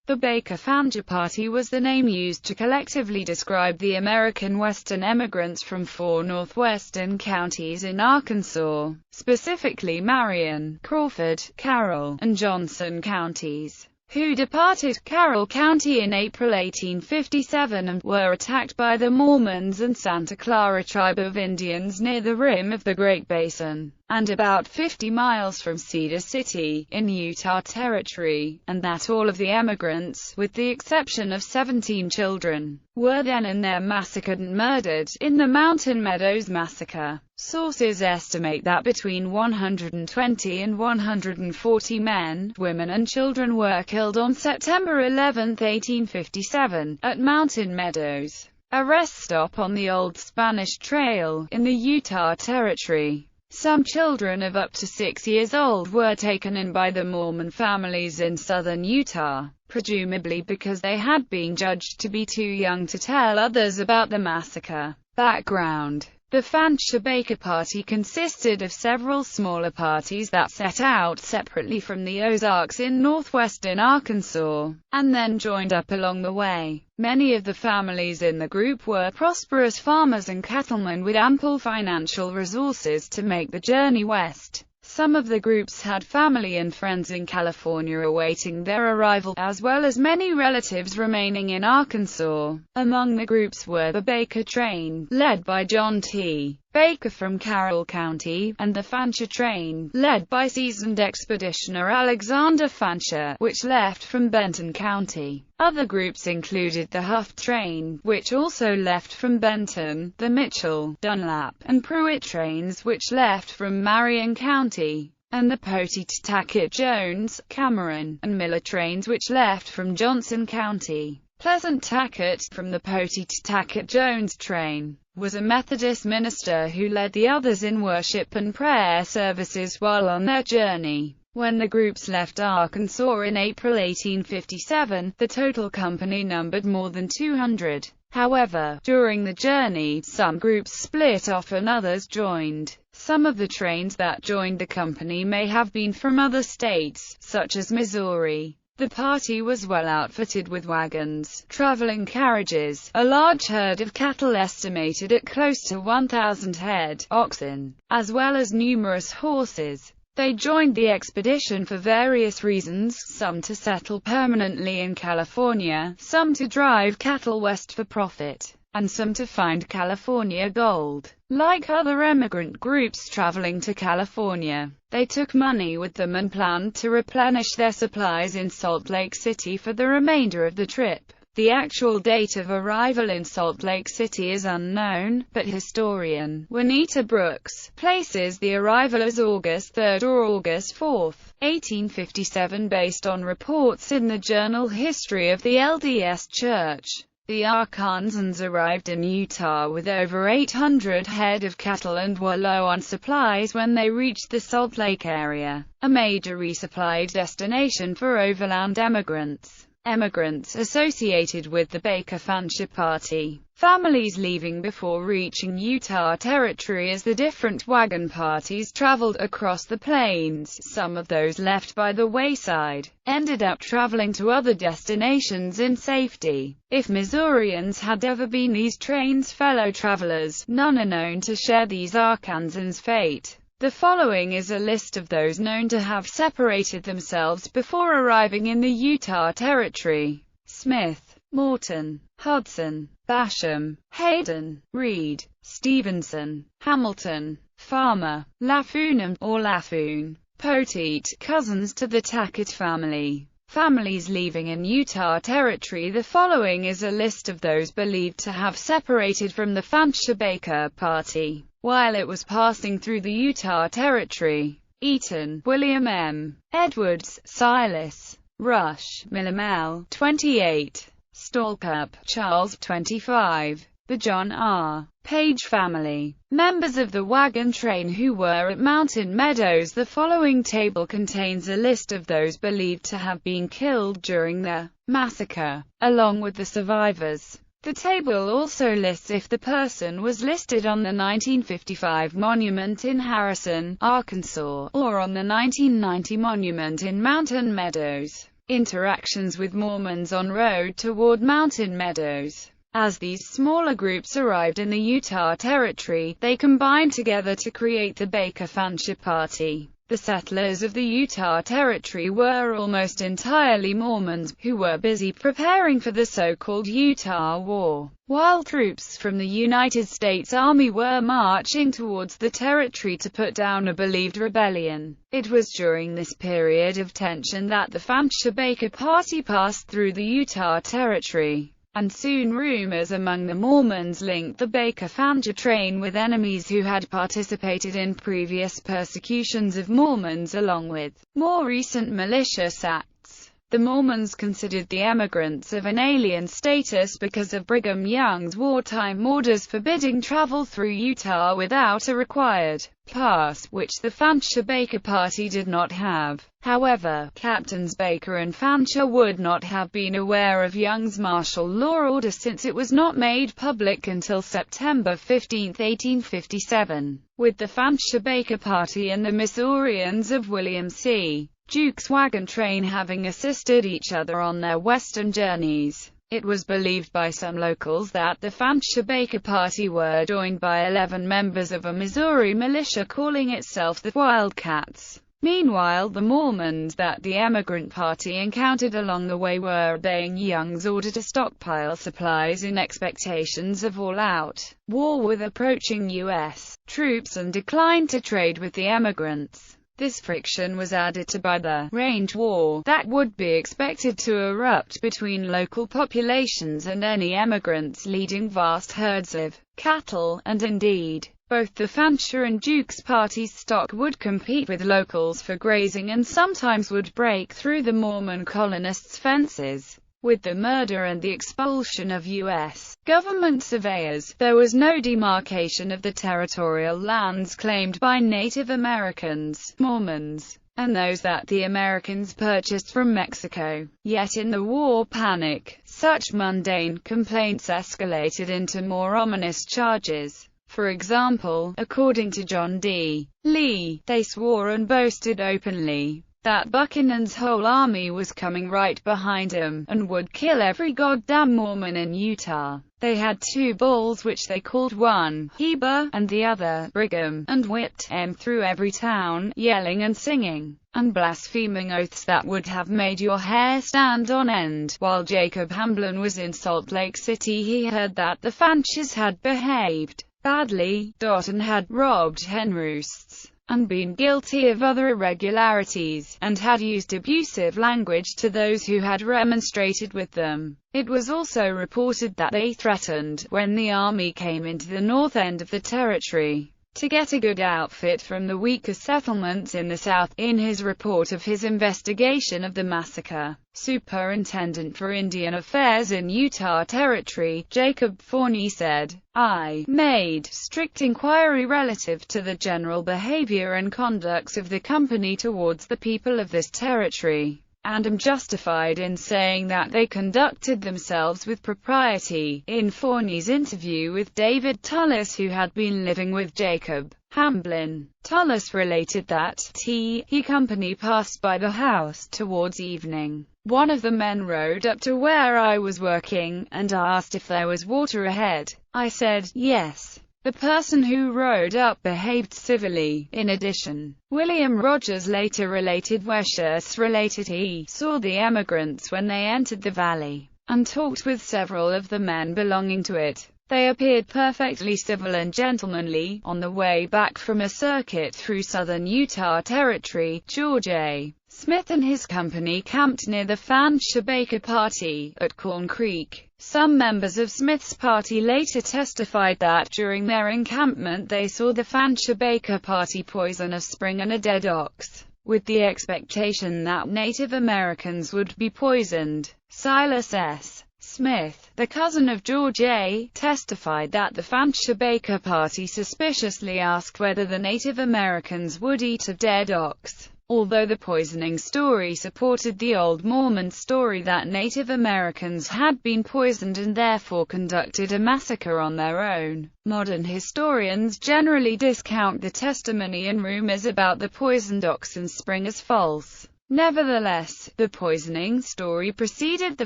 The Baker-Fancher Party was the name used to collectively describe the American Western emigrants from 4 northwestern counties in Arkansas, specifically Marion, Crawford, Carroll, and Johnson counties, who departed Carroll County in April 1857 and were attacked by the Mormons and Santa Clara tribe of Indians near the rim of the Great Basin, and about 50 miles from Cedar City, in Utah Territory, and that all of the emigrants, with the exception of 17 children, were then and there massacred and murdered, in the Mountain Meadows Massacre. Sources estimate that between 120 and 140 men, women and children were killed on September 11, 1857, at Mountain Meadows, a rest stop on the Old Spanish Trail, in the Utah Territory. Some children of up to 6 years old were taken in by the Mormon families in southern Utah, presumably because they had been judged to be too young to tell others about the massacre. Background: the Fancher-Baker Party consisted of several smaller parties that set out separately from the Ozarks in northwestern Arkansas, and then joined up along the way. Many of the families in the group were prosperous farmers and cattlemen with ample financial resources to make the journey west. Some of the groups had family and friends in California awaiting their arrival, as well as many relatives remaining in Arkansas. Among the groups were the Baker Train, led by John T. Baker from Carroll County, and the Fancher Train, led by seasoned expeditioner Alexander Fancher, which left from Benton County. Other groups included the Huff Train, which also left from Benton, the Mitchell, Dunlap, and Pruitt Trains, which left from Marion County, and the Poteet-Tackett Jones, Cameron, and Miller Trains, which left from Johnson County. Pleasant Tackett, from the Poteet-Tackett Jones train, was a Methodist minister who led the others in worship and prayer services while on their journey. When the groups left Arkansas in April 1857, the total company numbered more than 200. However, during the journey, some groups split off and others joined. Some of the trains that joined the company may have been from other states, such as Missouri. The party was well outfitted with wagons, traveling carriages, a large herd of cattle estimated at close to 1,000 head, oxen, as well as numerous horses. They joined the expedition for various reasons, some to settle permanently in California, some to drive cattle west for profit, and some to find California gold. Like other emigrant groups traveling to California, they took money with them and planned to replenish their supplies in Salt Lake City for the remainder of the trip. The actual date of arrival in Salt Lake City is unknown, but historian Juanita Brooks places the arrival as August 3 or August 4, 1857, based on reports in the journal History of the LDS Church. The Arkansans arrived in Utah with over 800 head of cattle and were low on supplies when they reached the Salt Lake area, a major resupply destination for overland emigrants. Emigrants associated with the Baker-Fancher Party. Families leaving before reaching Utah Territory as the different wagon parties traveled across the plains. Some of those left by the wayside ended up traveling to other destinations in safety. If Missourians had ever been these trains' fellow travelers, none are known to share these Arkansans' fate. The following is a list of those known to have separated themselves before arriving in the Utah Territory: Smith, Morton, Hudson, Basham, Hayden, Reed, Stevenson, Hamilton, Farmer, Laffoon or Laffoon, Poteet, cousins to the Tackett family. Families leaving in Utah Territory. The following is a list of those believed to have separated from the Fancher-Baker Party while it was passing through the Utah Territory: Eaton, William M. Edwards, Silas, Rush, Millamel, 28, Stalcup, Charles, 25. The John R. Page family. Members of the wagon train who were at Mountain Meadows. The following table contains a list of those believed to have been killed during the massacre, along with the survivors. The table also lists if the person was listed on the 1955 monument in Harrison, Arkansas, or on the 1990 monument in Mountain Meadows. interactions with Mormons en route toward Mountain Meadows. As these smaller groups arrived in the Utah Territory, they combined together to create the Baker-Fancher Party. The settlers of the Utah Territory were almost entirely Mormons, who were busy preparing for the so-called Utah War, while troops from the United States Army were marching towards the territory to put down a believed rebellion. It was during this period of tension that the Fancher-Baker Party passed through the Utah Territory, and soon rumors among the Mormons linked the Baker-Fancher train with enemies who had participated in previous persecutions of Mormons along with more recent malicious acts. The Mormons considered the emigrants of an alien status because of Brigham Young's wartime orders forbidding travel through Utah without a required pass, which the Fancher-Baker Party did not have. However, Captains Baker and Fancher would not have been aware of Young's martial law order since it was not made public until September 15, 1857, with the Fancher-Baker Party and the Missourians of William C. Duke's wagon train having assisted each other on their western journeys. It was believed by some locals that the Fancher-Baker Party were joined by 11 members of a Missouri militia calling itself the Wildcats. Meanwhile, the Mormons that the emigrant party encountered along the way were obeying Young's order to stockpile supplies in expectations of all-out war with approaching U.S. troops and declined to trade with the emigrants. This friction was added to by the range war that would be expected to erupt between local populations and any emigrants leading vast herds of cattle, and indeed, both the Fancher and Duke's parties' stock would compete with locals for grazing and sometimes would break through the Mormon colonists' fences. With the murder and the expulsion of U.S. government surveyors, there was no demarcation of the territorial lands claimed by Native Americans, Mormons, and those that the Americans purchased from Mexico. Yet in the war panic, such mundane complaints escalated into more ominous charges. For example, according to John D. Lee, they swore and boasted openly that Buchanan's whole army was coming right behind him, and would kill every goddamn Mormon in Utah. They had two bulls which they called one Heber, and the other Brigham, and whipped them through every town, yelling and singing, and blaspheming oaths that would have made your hair stand on end. While Jacob Hamblin was in Salt Lake City, he heard that the Fanchers had behaved badly, and had robbed hen roosts, and been guilty of other irregularities, and had used abusive language to those who had remonstrated with them. It was also reported that they threatened, when the army came into the north end of the territory, to get a good outfit from the weaker settlements in the south. In his report of his investigation of the massacre, Superintendent for Indian Affairs in Utah Territory, Jacob Forney said, "I made strict inquiry relative to the general behavior and conduct of the company towards the people of this territory, and am justified in saying that they conducted themselves with propriety." In Forney's interview with David Tullis, who had been living with Jacob Hamblin, Tullis related that he company passed by the house towards evening. One of the men rode up to where I was working, and asked if there was water ahead. I said, yes. The person who rode up behaved civilly. In addition, William Rogers later related Weshus related he saw the emigrants when they entered the valley, and talked with several of the men belonging to it. They appeared perfectly civil and gentlemanly. On the way back from a circuit through southern Utah Territory, George A. Smith and his company camped near the Fancher-Baker Party, at Corn Creek. Some members of Smith's party later testified that during their encampment they saw the Fancher-Baker Party poison a spring and a dead ox, with the expectation that Native Americans would be poisoned. Silas S. Smith, the cousin of George A., testified that the Fancher-Baker Party suspiciously asked whether the Native Americans would eat a dead ox. Although the poisoning story supported the old Mormon story that Native Americans had been poisoned and therefore conducted a massacre on their own, modern historians generally discount the testimony and rumors about the poisoned oxen spring as false. Nevertheless, the poisoning story preceded the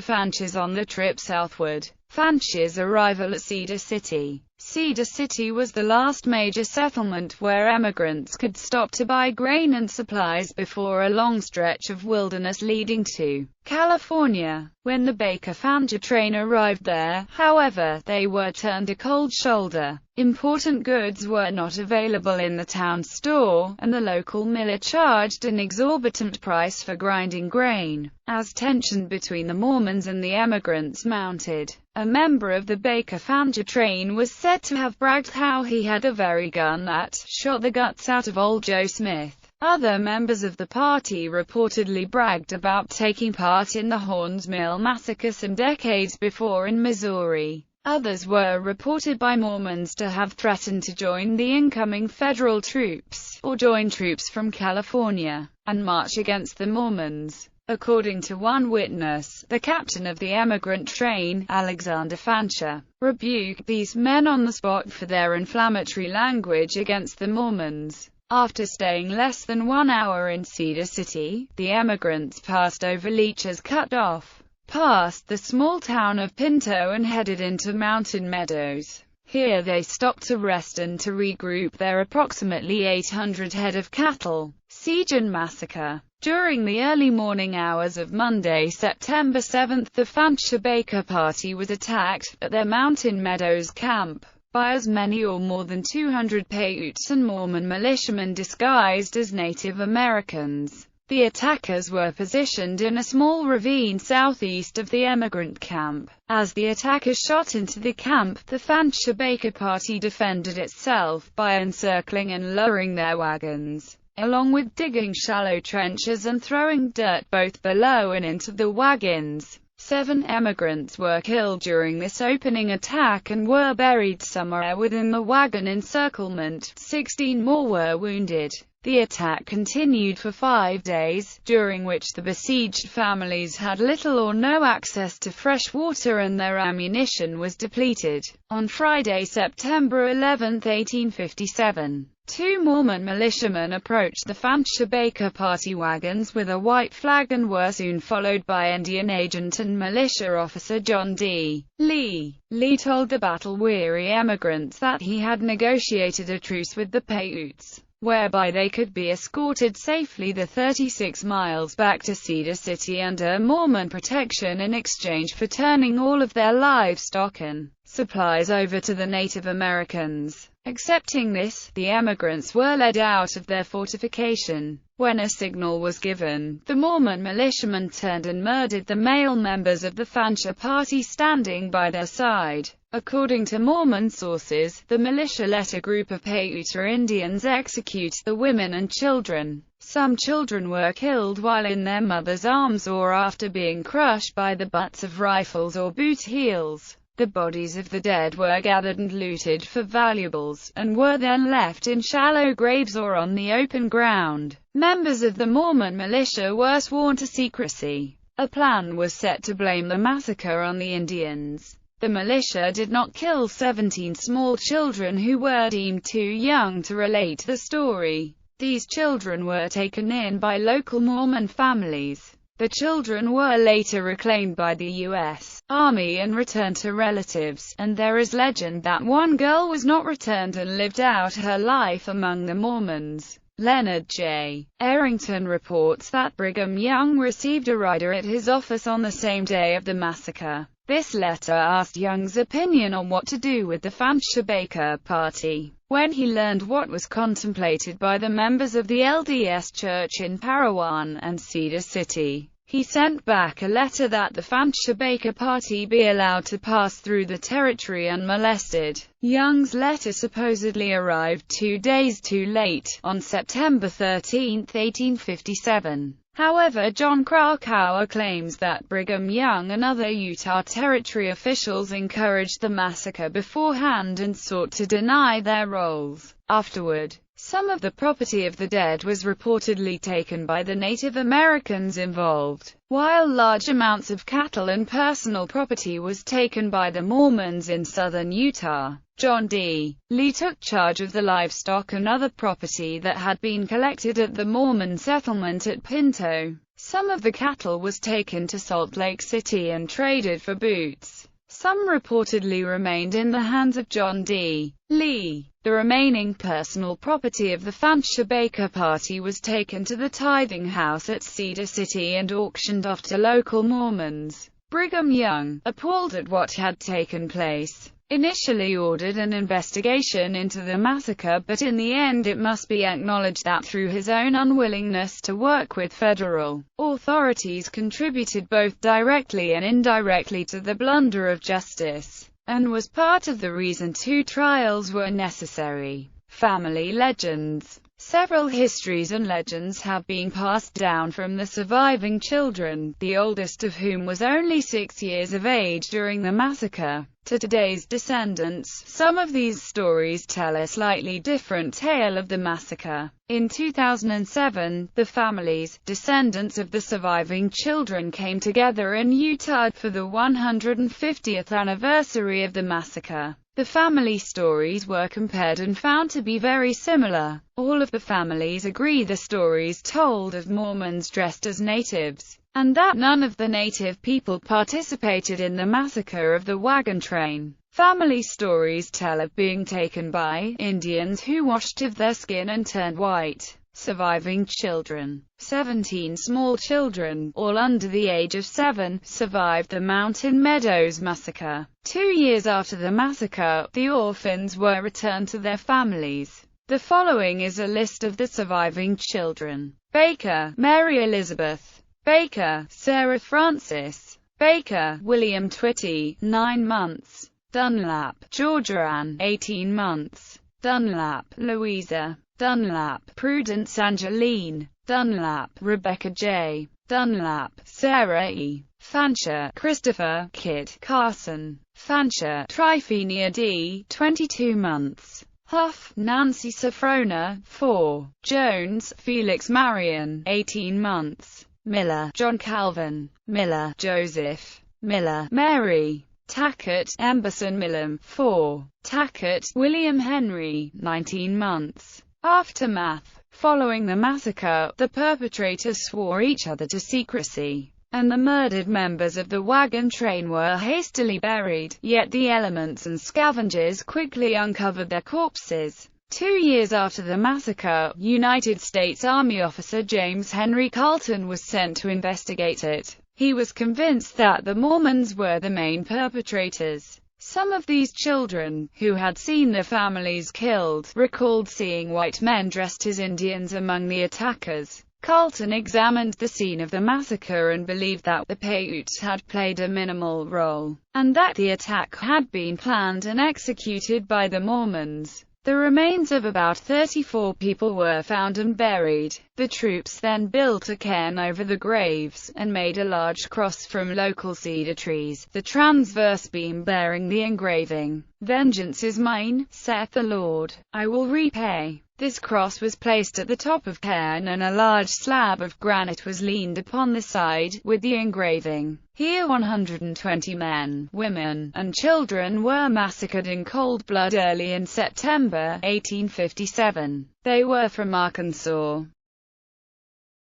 Fanchers on the trip southward. Fancher's arrival at Cedar City. Cedar City was the last major settlement where emigrants could stop to buy grain and supplies before a long stretch of wilderness leading to California. When the Baker-Fancher train arrived there, however, they were turned a cold shoulder. Important goods were not available in the town store, and the local miller charged an exorbitant price for grinding grain. As tension between the Mormons and the emigrants mounted, a member of the Baker-Fancher train was said to have bragged how he had a very gun that shot the guts out of old Joe Smith. Other members of the party reportedly bragged about taking part in the Horns Mill Massacre some decades before in Missouri. Others were reported by Mormons to have threatened to join the incoming federal troops, or join troops from California, and march against the Mormons. According to one witness, the captain of the emigrant train, Alexander Fancher, rebuked these men on the spot for their inflammatory language against the Mormons. After staying less than 1 hour in Cedar City, the emigrants passed over Leech's Cut-Off, past the small town of Pinto and headed into Mountain Meadows. Here they stopped to rest and to regroup their approximately 800 head of cattle. Siege and Massacre. During the early morning hours of Monday, September 7, the Fancher-Baker party was attacked, at their Mountain Meadows camp, by as many or more than 200 Paiutes and Mormon militiamen disguised as Native Americans. The attackers were positioned in a small ravine southeast of the emigrant camp. As the attackers shot into the camp, the Fancher-Baker party defended itself by encircling and lowering their wagons, along with digging shallow trenches and throwing dirt both below and into the wagons. 7 emigrants were killed during this opening attack and were buried somewhere within the wagon encirclement. 16 more were wounded. The attack continued for 5 days, during which the besieged families had little or no access to fresh water and their ammunition was depleted. On Friday, September 11, 1857, 2 Mormon militiamen approached the Fancher-Baker party wagons with a white flag and were soon followed by Indian agent and militia officer John D. Lee. Lee told the battle-weary emigrants that he had negotiated a truce with the Paiutes, whereby they could be escorted safely the 36 miles back to Cedar City under Mormon protection in exchange for turning all of their livestock and supplies over to the Native Americans. Accepting this, the emigrants were led out of their fortification. When a signal was given, the Mormon militiamen turned and murdered the male members of the Fancher party standing by their side. According to Mormon sources, the militia let a group of Paiute Indians execute the women and children. Some children were killed while in their mothers' arms or after being crushed by the butts of rifles or boot heels. The bodies of the dead were gathered and looted for valuables, and were then left in shallow graves or on the open ground. Members of the Mormon militia were sworn to secrecy. A plan was set to blame the massacre on the Indians. The militia did not kill 17 small children who were deemed too young to relate the story. These children were taken in by local Mormon families. The children were later reclaimed by the U.S. Army and returned to relatives, and there is legend that one girl was not returned and lived out her life among the Mormons. Leonard J. Arrington reports that Brigham Young received a rider at his office on the same day of the massacre. This letter asked Young's opinion on what to do with the Fancher-Baker party. When he learned what was contemplated by the members of the LDS Church in Parowan and Cedar City, he sent back a letter that the Fancher-Baker party be allowed to pass through the territory unmolested. Young's letter supposedly arrived 2 days too late, on September 13, 1857. However, John Krakauer claims that Brigham Young and other Utah Territory officials encouraged the massacre beforehand and sought to deny their roles. Afterward, some of the property of the dead was reportedly taken by the Native Americans involved, while large amounts of cattle and personal property was taken by the Mormons in southern Utah. John D. Lee took charge of the livestock and other property that had been collected at the Mormon settlement at Pinto. Some of the cattle was taken to Salt Lake City and traded for boots. Some reportedly remained in the hands of John D. Lee. The remaining personal property of the Fancher Baker Party was taken to the tithing house at Cedar City and auctioned off to local Mormons. Brigham Young, appalled at what had taken place, initially ordered an investigation into the massacre, but in the end it must be acknowledged that through his own unwillingness to work with federal authorities contributed both directly and indirectly to the blunder of justice, and was part of the reason 2 trials were necessary. Family legends. Several histories and legends have been passed down from the surviving children, the oldest of whom was only 6 years of age during the massacre, to today's descendants. Some of these stories tell a slightly different tale of the massacre. In 2007, the families, descendants of the surviving children, came together in Utah for the 150th anniversary of the massacre. The family stories were compared and found to be very similar. All of the families agree the stories told of Mormons dressed as natives, and that none of the native people participated in the massacre of the wagon train. Family stories tell of being taken by Indians who washed of their skin and turned white. Surviving children. 17 small children, all under the age of 7, survived the Mountain Meadows massacre. 2 years after the massacre, the orphans were returned to their families. The following is a list of the surviving children. Baker, Mary Elizabeth. Baker, Sarah Frances. Baker, William Twitty, 9 months. Dunlap, Georgia Ann, 18 months. Dunlap, Louisa. Dunlap, Prudence Angeline. Dunlap, Rebecca J. Dunlap, Sarah E. Fancher, Christopher, Kit Carson. Fancher, Tryphenia D. 22 months. Huff, Nancy Safrona, 4. Jones, Felix Marion, 18 months. Miller, John Calvin. Miller, Joseph. Miller, Mary. Tackett, Emberson Millam, 4. Tackett, William Henry, 19 months. Aftermath. Following the massacre, the perpetrators swore each other to secrecy, and the murdered members of the wagon train were hastily buried, yet the elements and scavengers quickly uncovered their corpses. 2 years after the massacre, United States Army officer James Henry Carlton was sent to investigate it. He was convinced that the Mormons were the main perpetrators. Some of these children, who had seen their families killed, recalled seeing white men dressed as Indians among the attackers. Carlton examined the scene of the massacre and believed that the Paiutes had played a minimal role, and that the attack had been planned and executed by the Mormons. The remains of about 34 people were found and buried. The troops then built a cairn over the graves, and made a large cross from local cedar trees, the transverse beam bearing the engraving, "Vengeance is mine, saith the Lord, I will repay." This cross was placed at the top of cairn, and a large slab of granite was leaned upon the side, with the engraving. Here 120 men, women, and children were massacred in cold blood early in September 1857. They were from Arkansas,